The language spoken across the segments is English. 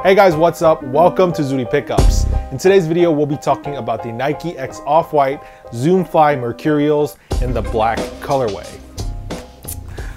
Hey guys, what's up? Welcome to Zuri Pickups. In today's video, we'll be talking about the Nike X Off-White Zoom Fly Mercurials in the black colorway.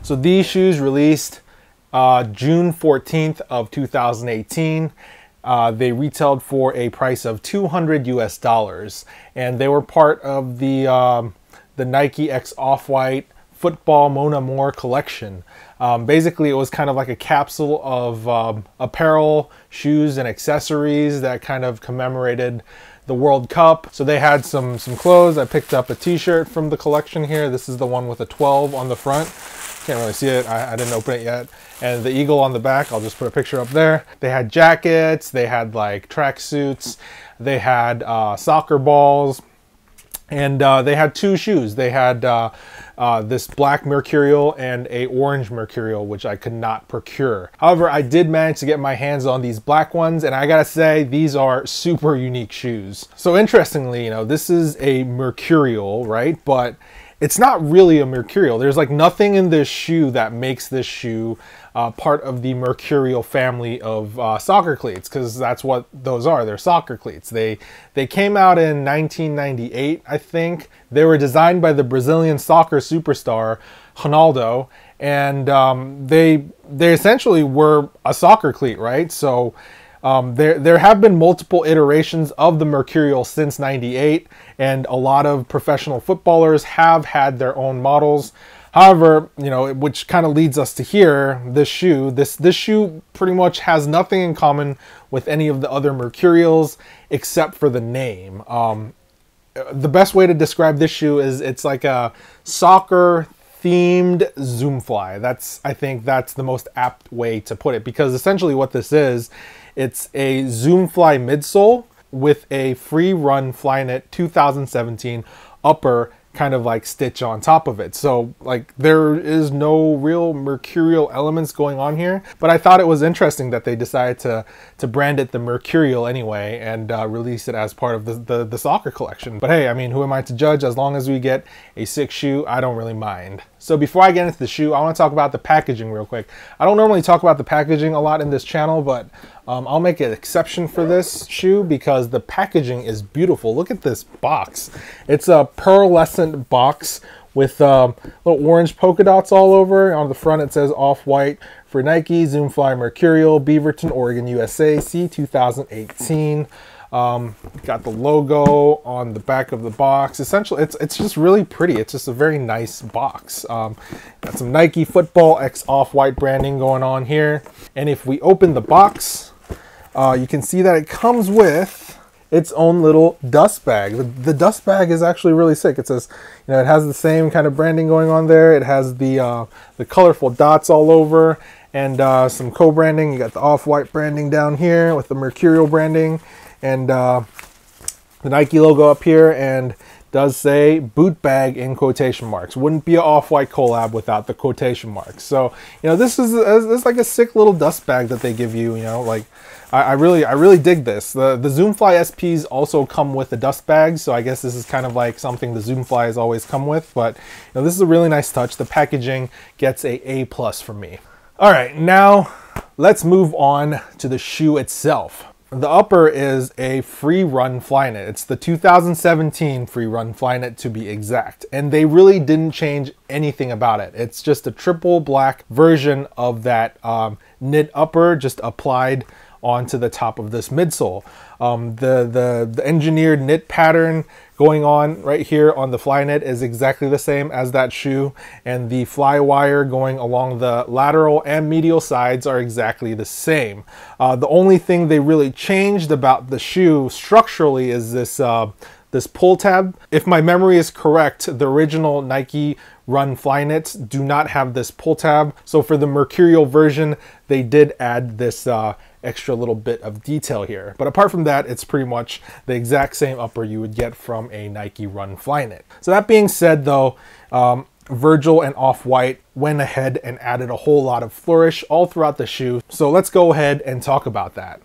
So these shoes released June 14th of 2018. They retailed for a price of $200 US, and they were part of the Nike X Off-White Football Mon Amour collection. Basically, it was kind of like a capsule of apparel, shoes, and accessories that kind of commemorated the World Cup. So they had some clothes. I picked up a t-shirt from the collection here. This is the one with a 12 on the front. Can't really see it. I didn't open it yet. And the eagle on the back, I'll just put a picture up there. They had jackets. They had like track suits. They had soccer balls. And they had two shoes. They had this black Mercurial and a orange Mercurial, which I could not procure. However, I did manage to get my hands on these black ones, and I gotta say, these are super unique shoes. So interestingly, this is a Mercurial, right? But it's not really a Mercurial. There's like nothing in this shoe that makes this shoe part of the Mercurial family of soccer cleats, because that's what those are. They're soccer cleats. They came out in 1998, I think. They were designed by the Brazilian soccer superstar Ronaldo, and they essentially were a soccer cleat, right? So there have been multiple iterations of the Mercurial since '98, and a lot of professional footballers have had their own models. However, which kind of leads us to here, this shoe. This shoe pretty much has nothing in common with any of the other Mercurials except for the name. The best way to describe this shoe is it's like a soccer themed Zoom Fly. I think that's the most apt way to put it, because essentially what this is, it's a Zoom Fly midsole with a free run Flyknit 2017 upper kind of like stitch on top of it. So like there is no real Mercurial elements going on here, but I thought it was interesting that they decided to brand it the Mercurial anyway and release it as part of the soccer collection. But hey, I mean, who am I to judge? As long as we get a sick shoe, I don't really mind. So before I get into the shoe, I want to talk about the packaging real quick. I don't normally talk about the packaging a lot in this channel, but I'll make an exception for this shoe because the packaging is beautiful. Look at this box. It's a pearlescent box with little orange polka dots all over. On the front it says Off-White for Nike, Zoom Fly Mercurial, Beaverton, Oregon, USA, C 2018. Got the logo on the back of the box. Essentially, it's just really pretty. It's just a very nice box. Got some Nike Football X Off-White branding going on here. And if we open the box, you can see that it comes with its own little dust bag. The dust bag is actually really sick. It says, it has the same kind of branding going on there. It has the colorful dots all over and some co-branding. You got the Off-White branding down here with the Mercurial branding, and the Nike logo up here, and does say boot bag in quotation marks. Wouldn't be an Off-White collab without the quotation marks. So, this is like a sick little dust bag that they give you, like I really dig this. The Zoom Fly SPs also come with a dust bag, so I guess this is kind of like something the Zoom Fly has always come with, but this is a really nice touch. The packaging gets a A+ from me. All right, now let's move on to the shoe itself. The upper is a free run Flyknit. It's the 2017 free run Flyknit to be exact. And they really didn't change anything about it. It's just a triple black version of that knit upper just applied onto the top of this midsole. The engineered knit pattern going on right here on the Flyknit is exactly the same as that shoe, and the fly wire going along the lateral and medial sides are exactly the same. The only thing they really changed about the shoe structurally is this this pull tab. If my memory is correct, the original Nike Run Flyknits do not have this pull tab. So for the Mercurial version, they did add this extra little bit of detail here. But apart from that, it's pretty much the exact same upper you would get from a Nike Run Flyknit. So that being said though, Virgil and Off-White went ahead and added a whole lot of flourish all throughout the shoe. So let's go ahead and talk about that.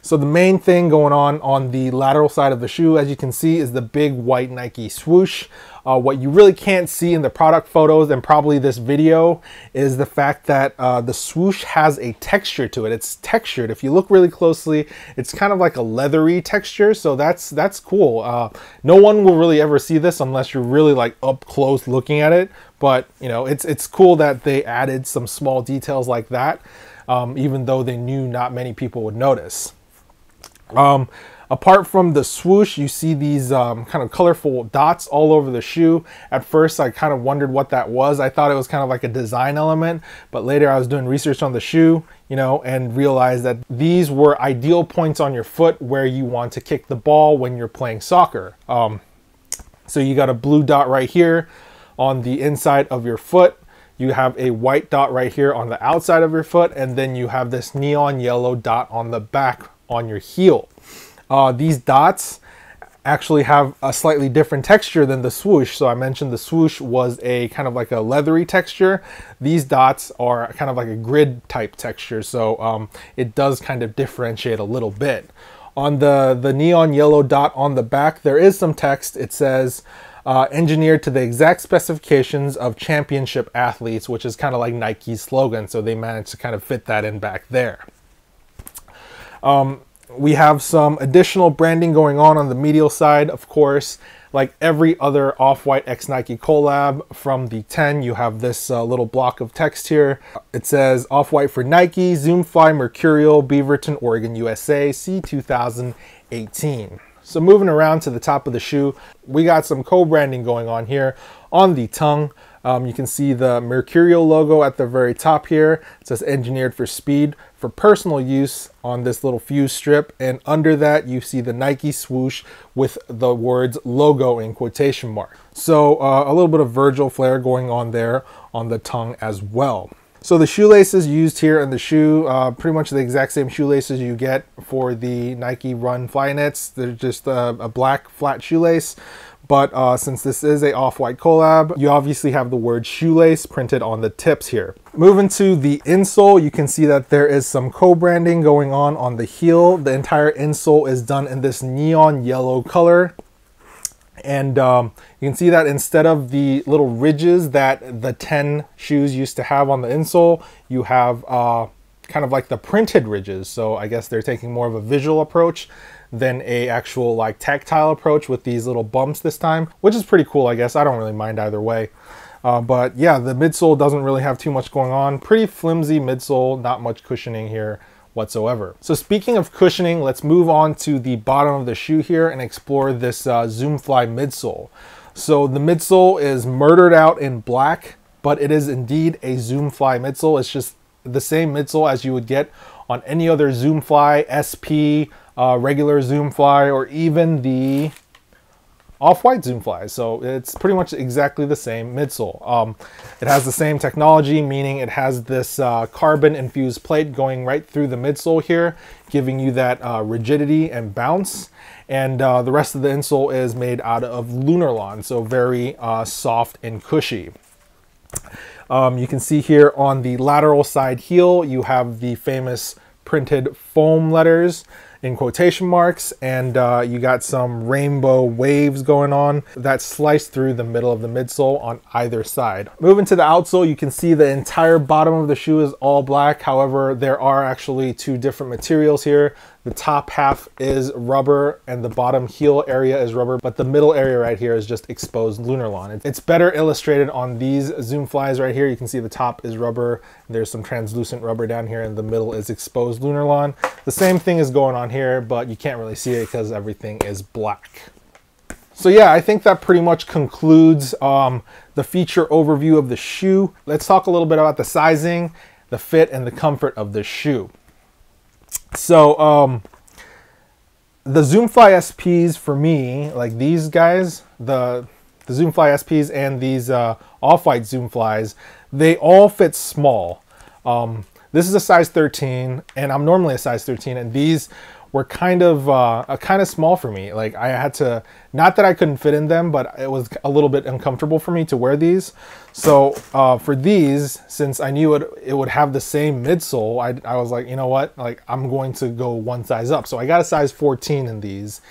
So the main thing going on the lateral side of the shoe, as you can see, is the big white Nike swoosh. What you really can't see in the product photos and probably this video is the fact that the swoosh has a texture to it. It's textured. If you look really closely, it's kind of like a leathery texture. So that's cool. No one will really ever see this unless you're really like up close looking at it. But you know, it's cool that they added some small details like that, even though they knew not many people would notice. Apart from the swoosh, you see these kind of colorful dots all over the shoe. At first, I kind of wondered what that was. I thought it was kind of like a design element, but later I was doing research on the shoe, you know, and realized that these were ideal points on your foot where you want to kick the ball when you're playing soccer. So you got a blue dot right here on the inside of your foot. You have a white dot right here on the outside of your foot, and then you have this neon yellow dot on the back on your heel. These dots actually have a slightly different texture than the swoosh. So I mentioned the swoosh was a kind of like a leathery texture. These dots are kind of like a grid type texture. So it does kind of differentiate a little bit. On the neon yellow dot on the back, there is some text. It says, engineered to the exact specifications of championship athletes, which is kind of like Nike's slogan. So they managed to kind of fit that in back there. We have some additional branding going on the medial side, of course. Like every other Off-White x Nike collab from the 10, you have this little block of text here. It says Off-White for Nike, Zoomfly Mercurial, Beaverton, Oregon, USA, C 2018. So moving around to the top of the shoe, we got some co-branding going on here on the tongue. You can see the Mercurial logo at the very top here. It says engineered for speed for personal use on this little fuse strip. And under that, you see the Nike swoosh with the words logo in quotation mark. So a little bit of Virgil flair going on there on the tongue as well. So the shoelaces used here in the shoe, pretty much the exact same shoelaces you get for the Nike Run Flyknits. They're just a black flat shoelace. But since this is a Off-White collab, you obviously have the word shoelace printed on the tips here. Moving to the insole, you can see that there is some co-branding going on the heel. The entire insole is done in this neon yellow color. And you can see that instead of the little ridges that the 10 shoes used to have on the insole, you have kind of like the printed ridges. So I guess they're taking more of a visual approach than a actual like tactile approach with these little bumps this time, which is pretty cool, I guess. I don't really mind either way. But yeah, the midsole doesn't really have too much going on. Pretty flimsy midsole, not much cushioning here whatsoever. So speaking of cushioning, let's move on to the bottom of the shoe here and explore this Zoomfly midsole. So the midsole is murdered out in black, but it is indeed a Zoomfly midsole. It's just the same midsole as you would get on any other Zoomfly, SP, regular Zoomfly, or even the Off-White Zoomfly. So it's pretty much exactly the same midsole. It has the same technology, meaning it has this carbon infused plate going right through the midsole here, giving you that rigidity and bounce. And the rest of the insole is made out of Lunarlon, so very soft and cushy. You can see here on the lateral side heel, you have the famous printed foam letters in quotation marks, and you got some rainbow waves going on that slice through the middle of the midsole on either side. Moving to the outsole, you can see the entire bottom of the shoe is all black. However, there are actually two different materials here. The top half is rubber and the bottom heel area is rubber, but the middle area right here is just exposed Lunarlon. It's better illustrated on these Zoomflies right here. You can see the top is rubber, there's some translucent rubber down here, and the middle is exposed Lunarlon. The same thing is going on here, but you can't really see it because everything is black. So yeah, I think that pretty much concludes the feature overview of the shoe. Let's talk a little bit about the sizing, the fit, and the comfort of the shoe. So the Zoomfly SPs for me, like these guys, the Zoomfly SPs and these Off-White Zoomflies, they all fit small. This is a size 13, and I'm normally a size 13, and these were kind of small for me. Like I had to, not that I couldn't fit in them, but it was a little bit uncomfortable for me to wear these. So for these, since I knew it would have the same midsole, I was like, you know what, like I'm going to go one size up. So I got a size 14 in these.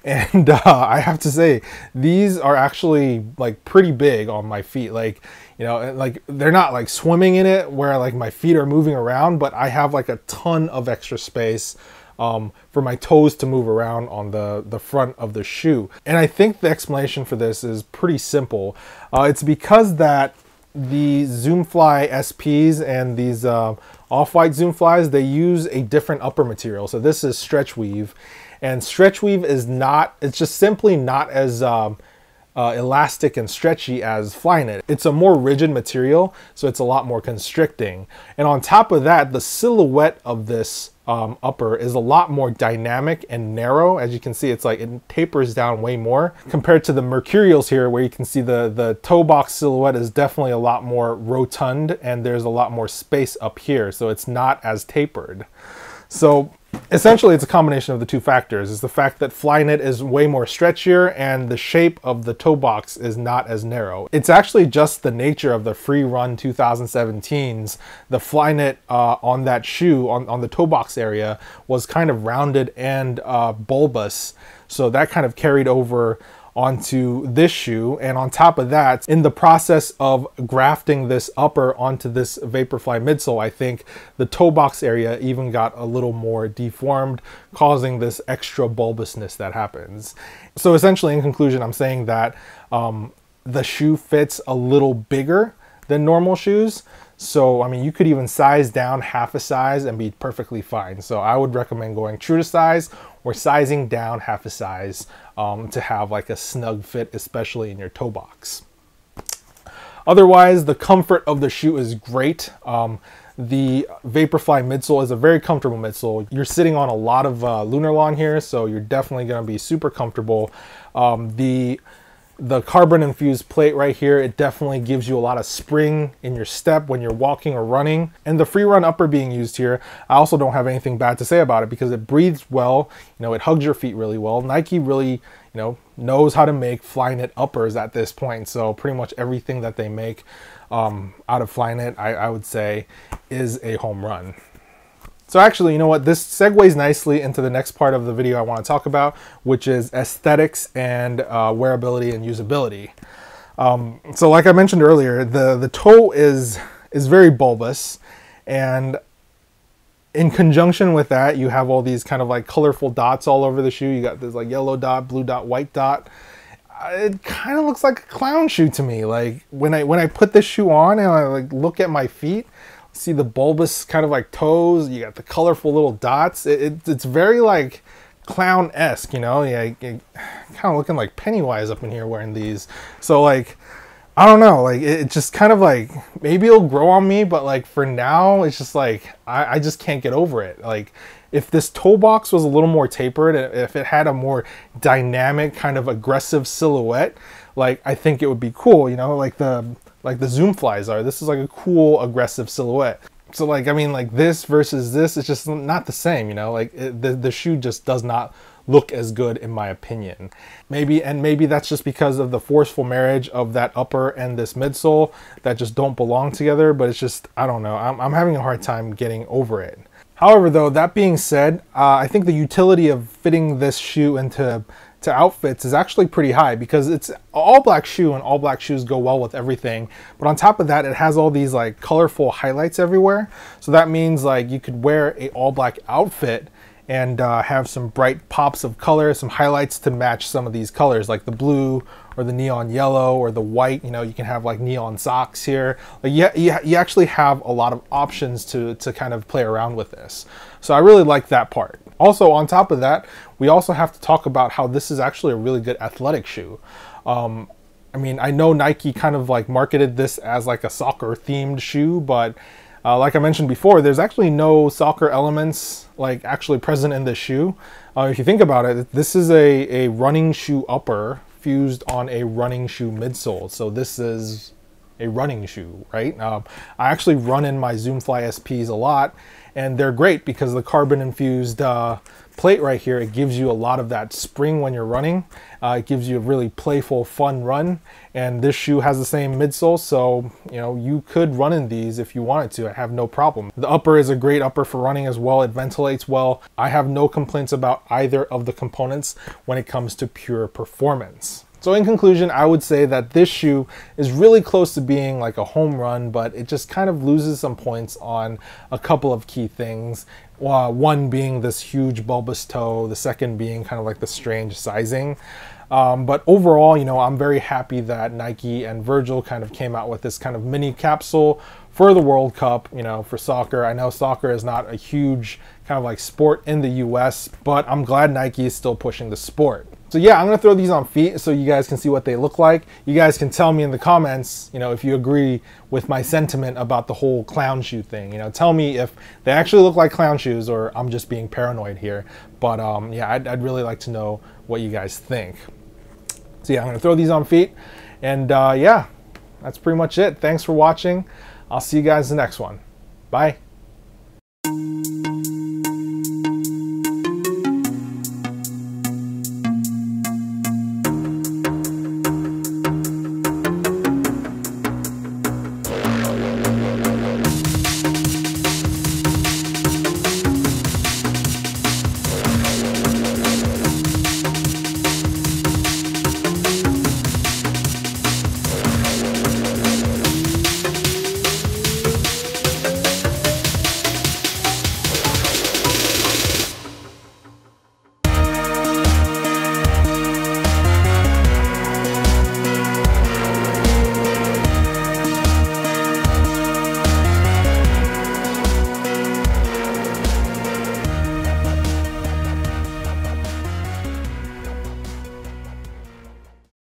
And I have to say, these are actually like pretty big on my feet. Like, you know, like they're not like swimming in it where like my feet are moving around, but I have like a ton of extra space for my toes to move around on the front of the shoe. And I think the explanation for this is pretty simple. It's because that the Zoomfly SPs and these off-white Zoomflies, they use a different upper material. So this is stretch weave. And stretch weave is not, it's just simply not as elastic and stretchy as Flyknit. It's a more rigid material, so it's a lot more constricting. And on top of that, the silhouette of this upper is a lot more dynamic and narrow. As you can see, it's like it tapers down way more compared to the Mercurials here, where you can see the toe box silhouette is definitely a lot more rotund and there's a lot more space up here, so it's not as tapered. So essentially, it's a combination of the two factors. It's the fact that Flyknit is way more stretchier and the shape of the toe box is not as narrow. It's actually just the nature of the free run 2017s. The Flyknit on that shoe, on the toe box area, was kind of rounded and bulbous. So that kind of carried over onto this shoe. And on top of that, in the process of grafting this upper onto this Vaporfly midsole, I think the toe box area even got a little more deformed, causing this extra bulbousness that happens. So essentially, in conclusion, I'm saying that the shoe fits a little bigger than normal shoes. So, I mean, you could even size down half a size and be perfectly fine. So I would recommend going true to size or sizing down half a size to have like a snug fit, especially in your toe box. Otherwise, the comfort of the shoe is great. The Vaporfly midsole is a very comfortable midsole. You're sitting on a lot of lunar lawn here, so you're definitely going to be super comfortable. The carbon infused plate right here, it definitely gives you a lot of spring in your step when you're walking or running. And the free run upper being used here, I also don't have anything bad to say about it because it breathes well. You know, it hugs your feet really well. Nike really, you know, knows how to make Flyknit uppers at this point. So pretty much everything that they make out of Flyknit, I would say, is a home run. So actually, you know what, this segues nicely into the next part of the video I want to talk about, which is aesthetics and wearability and usability. So like I mentioned earlier, the toe is very bulbous, and in conjunction with that, you have all these kind of like colorful dots all over the shoe. You got this like yellow dot, blue dot, white dot. It kind of looks like a clown shoe to me. Like when I put this shoe on and I like look at my feet, see the bulbous kind of like toes, you got the colorful little dots. It's very like clown-esque, you know? Yeah, kind of looking like Pennywise up in here wearing these. So like, I don't know, like it just kind of like, maybe it'll grow on me, but like for now, it's just like, I just can't get over it. Like if this toe box was a little more tapered, if it had a more dynamic kind of aggressive silhouette, like I think it would be cool, you know, like the Zoomflies are. This is like a cool aggressive silhouette. So like, I mean, like this versus this, it's just not the same, you know, like the shoe just does not look as good in my opinion. Maybe that's just because of the forceful marriage of that upper and this midsole that just don't belong together, but it's just, I don't know, I'm having a hard time getting over it. However, though, that being said, I think the utility of fitting this shoe into outfits is actually pretty high because it's all black shoe and all black shoes go well with everything. But on top of that, it has all these like colorful highlights everywhere. So that means like you could wear a all black outfit and have some bright pops of color, some highlights to match some of these colors, like the blue or the neon yellow or the white. You know, you can have like neon socks here. Like you actually have a lot of options to kind of play around with this. So I really like that part. Also, on top of that, we also have to talk about how this is actually a really good athletic shoe. I mean, I know Nike kind of like marketed this as like a soccer themed shoe, but like I mentioned before, there's actually no soccer elements like actually present in this shoe. If you think about it, this is a running shoe upper fused on a running shoe midsole. So this is a running shoe, right? I actually run in my Zoomfly SPs a lot, and they're great because the carbon infused plate right here, it gives you a lot of that spring when you're running. It gives you a really playful, fun run. And this shoe has the same midsole, so you could run in these if you wanted to. I have no problem. The upper is a great upper for running as well. It ventilates well. I have no complaints about either of the components when it comes to pure performance. So in conclusion, I would say that this shoe is really close to being like a home run, but it just kind of loses some points on a couple of key things. One being this huge bulbous toe, the second being kind of like the strange sizing. But overall, I'm very happy that Nike and Virgil kind of came out with this kind of mini capsule for the World Cup, for soccer. I know soccer is not a huge kind of like sport in the US, but I'm glad Nike is still pushing the sport. So yeah, I'm gonna throw these on feet so you guys can see what they look like. You guys can tell me in the comments, if you agree with my sentiment about the whole clown shoe thing. Tell me if they actually look like clown shoes or I'm just being paranoid here. But yeah, I'd really like to know what you guys think. So yeah, I'm gonna throw these on feet, and yeah, that's pretty much it. Thanks for watching. I'll see you guys in the next one. Bye.